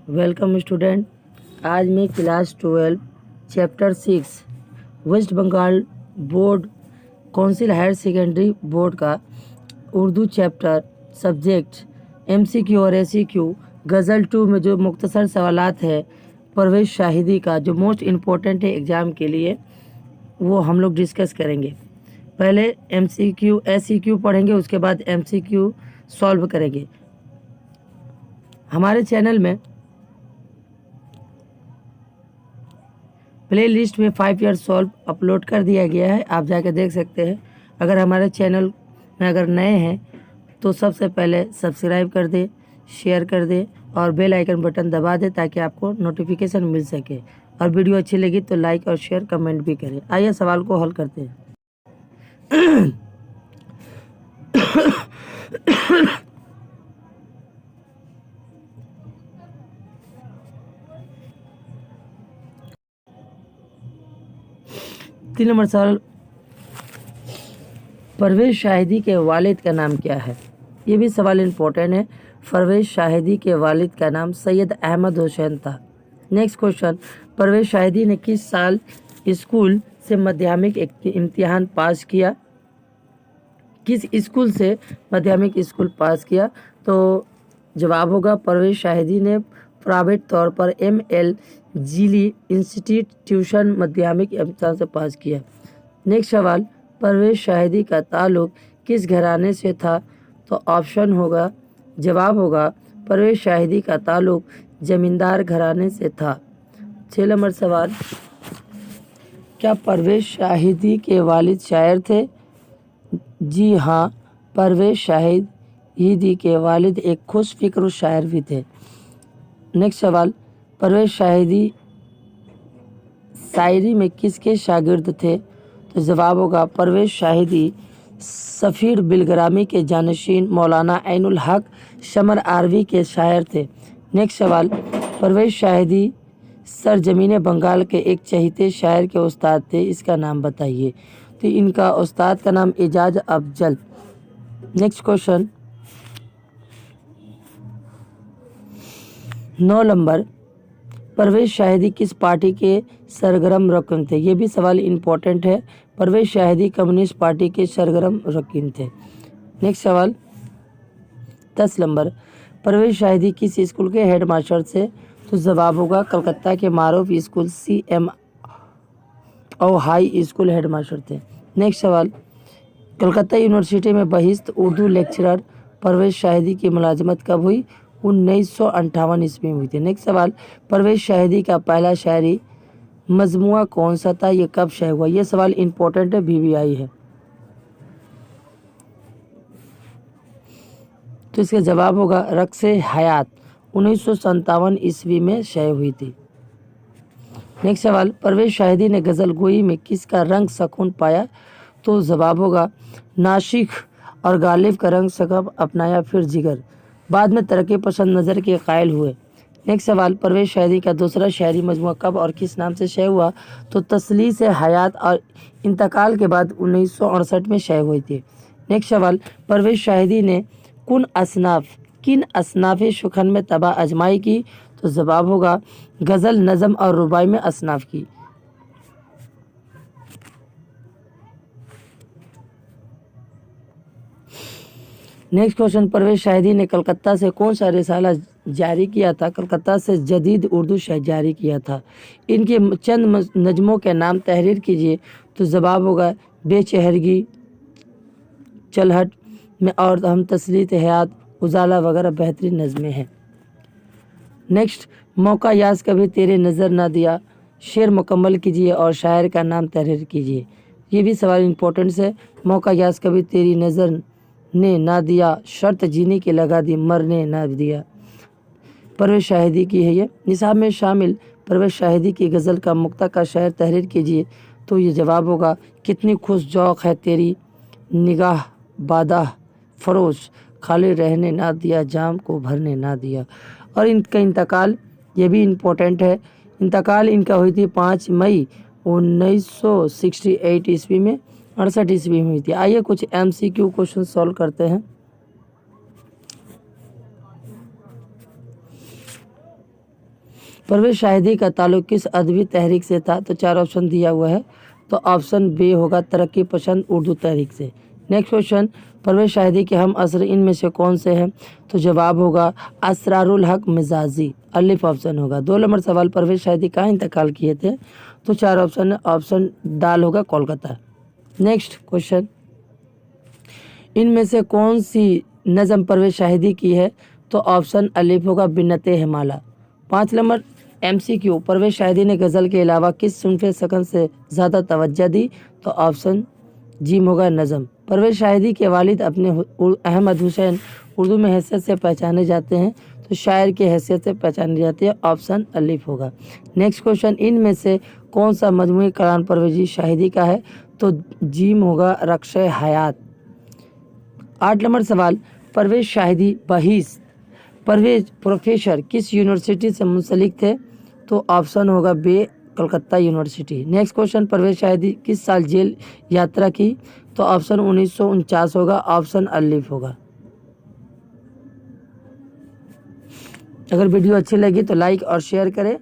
Welcome student. आज मैं class 12 chapter 6 West Bengal board council higher secondary board का उर्दू चैप्टर सब्जेक्ट एमसीक्यू और एसीक्यू गज़ल 2 में जो मुख्तसर सवालात है परवेज़ शाहिदी का, जो मोस्ट इम्पोर्टेंट है एग्ज़ाम के लिए, वो हम लोग डिस्कस करेंगे। पहले एमसीक्यू एसीक्यू पढ़ेंगे, उसके बाद एमसीक्यू सॉल्व करेंगे। हमारे चैनल में प्ले लिस्ट में 5 ईयर सॉल्व अपलोड कर दिया गया है, आप जाकर देख सकते हैं। अगर हमारे चैनल में अगर नए हैं तो सबसे पहले सब्सक्राइब कर दे, शेयर कर दे और बेल आइकन बटन दबा दे ताकि आपको नोटिफिकेशन मिल सके। और वीडियो अच्छी लगी तो लाइक और शेयर कमेंट भी करें। आइए सवाल को हल करते हैं। 3 नंबर सवाल, परवेज़ शाहिदी के वालिद का नाम क्या है? ये भी सवाल इम्पोर्टेंट है। परवेज़ शाहिदी के वालिद का नाम सैयद अहमद हुसैन था। नेक्स्ट क्वेश्चन, परवेज़ शाहिदी ने किस साल स्कूल से माध्यमिक इम्तिहान पास किया? किस स्कूल से माध्यमिक स्कूल पास किया? तो जवाब होगा परवेज़ शाहिदी ने प्राइवेट तौर पर ML जीली इंस्टीट्यूशन माध्यमिक इम्तिहान से पास किया। नेक्स्ट सवाल, परवेज़ शाहिदी का ताल्लुक किस घराने से था? तो ऑप्शन होगा, जवाब होगा परवेज़ शाहिदी का ताल्लुक जमींदार घराने से था। 6 नंबर सवाल, क्या परवेज़ शाहिदी के वालिद शायर थे? जी हाँ, परवेज़ शाहिदी के वालिद एक खुश फिक्र शायर भी थे। नेक्स्ट सवाल, परवेज़ शाहिदी शायरी में किसके शागिर्द थे? तो जवाब होगा परवेज़ शाहिदी सफ़ीर बिलग्रामी के जानशीन मौलाना ऐनुल हक शमर आरवी के शायर थे। नेक्स्ट सवाल, परवेज़ शाहिदी सरजमीन बंगाल के एक चहीते शायर के उस्ताद थे, इसका नाम बताइए। तो इनका उस्ताद का नाम Ejaz Afzal. Next question 9 number, Parvez Shahidi किस पार्टी के सरगर्म रकन थे? ये भी सवाल इम्पोर्टेंट है। परवेज़ शाहिदी कम्युनिस्ट पार्टी के सरगर्म रकन थे। नेक्स्ट सवाल 10 नंबर, परवेज़ शाहिदी किस स्कूल के हेड मास्टर थे? तो जवाब होगा कलकत्ता के मारूफ स्कूल CM और हाई स्कूल हेड मास्टर थे। नेक्स्ट सवाल, कलकत्ता यूनिवर्सिटी में बहिस्त उर्दू लेक्चरर परवेज़ शाहिदी की मुलाजमत कब हुई? 1958 ईस्वी में हुई थी। नेक्स्ट सवाल, परवेज़ शाहिदी का पहला शायरी मजमुआ कौन सा था? ये कब शाये हुआ? ये सवाल इम्पोर्टेंट है, BBI है। तो इसका जवाब होगा रक्से हयात 1957 ईस्वी में शाये हुई थी। नेक्स्ट सवाल, परवेज़ शाहिदी ने गज़ल गोई में किसका रंग सकून पाया? तो जवाब होगा नाशिक और गालिब का रंग सकब अपनाया फिर जिगर, बाद में तरक्की पसंद नज़र के कायल हुए। नेक्स्ट सवाल, परवेज़ शाहिदी का दूसरा शायरी मजमूआ कब और किस नाम से शाये हुआ? तो तसलीस हयात और इंतकाल के बाद 1968 में शाये हुई थी। नेक्स्ट सवाल, परवेज़ शाहिदी ने किन असनाफ़ शुखन में तबाह आजमाई की? तो जवाब होगा गज़ल, नज़म और रुबाई में असनाफ़ की। नेक्स्ट क्वेश्चन, परवेज़ शाहिदी ने कलकत्ता से कौन सा रिसाला जारी किया था? कलकत्ता से जदीद उर्दू शायरी जारी किया था। इनके चंद नज़मों के नाम तहरीर कीजिए। तो जवाब होगा बेचहरगी, चलहट में और हम तसलीत हयात, उजाला वगैरह बेहतरीन नज़में हैं। नेक्स्ट, मौका याज़ कभी तेरे नज़र ना दिया, शेर मुकम्मल कीजिए और शायर का नाम तहरीर कीजिए। ये भी सवाल इम्पोर्टेंट है। मौका याज़ कभी तेरी नज़र ने ना दिया, शर्त जीने की लगा दी मरने ना दिया, परवेज़ शाहिदी की है ये। निसाब में शामिल परवेज़ शाहिदी की गज़ल का मुक्ता का शायर तहरीर कीजिए। तो ये जवाब होगा कितनी खुश जौक़ है तेरी निगाह बादा फरोश, खाली रहने ना दिया जाम को भरने ना दिया। और इनका इंतकाल, ये भी इम्पोर्टेंट है। इंतकाल इनका हुई थी 5 मई 1968 ईस्वी में, 68 ईस्वी में हुई थी। आइए कुछ MCQ क्वेश्चन सॉल्व करते हैं। परवेज शाहिदी का ताल्लुक किस अदबी तहरीक से था? तो 4 ऑप्शन दिया हुआ है, तो ऑप्शन बी होगा तरक्की पसंद उर्दू तहरीक से। नेक्स्ट क्वेश्चन, परवेज शाहिदी के हम असर इनमें से कौन से हैं? तो जवाब होगा असरारुल हक मिजाजी, अलिफ ऑप्शन होगा। 2 नंबर सवाल, परवेज शाहिदी कहाँ इंतकाल किए थे? तो 4 ऑप्शन है, ऑप्शन दाल होगा कोलकाता। नेक्स्ट क्वेश्चन, इनमें से कौन सी नज़म परवेज शाहिदी की है? तो ऑप्शन अलिफ होगा बिन्नते हिमाला। 5 नंबर MCQ, परवेज शाहिदी ने गज़ल के अलावा किस सिन्फ़े सकन से ज़्यादा तवज्जो दी? तो ऑप्शन जीम होगा नज़म। परवेज शाहिदी के वालिद अपने अहमद हुसैन उर्दू में हैसियत से पहचाने जाते हैं, तो शायर की हैसियत से पहचानी जाती है, ऑप्शन अलिफ होगा। नेक्स्ट क्वेश्चन, इनमें से कौन सा मजमूई कलाम परवेज शाहिदी का है? तो जीम होगा रक्शे हयात। 8 नंबर सवाल, परवेज शाहिदी बहिस परवेज प्रोफेसर किस यूनिवर्सिटी से मुंसलिक थे? तो ऑप्शन होगा B Calcutta university. Next question, Parvez Shahidi किस साल जेल यात्रा की? तो ऑप्शन 1949 होगा, ऑप्शन अलिफ होगा। अगर वीडियो अच्छी लगी तो लाइक और शेयर करें।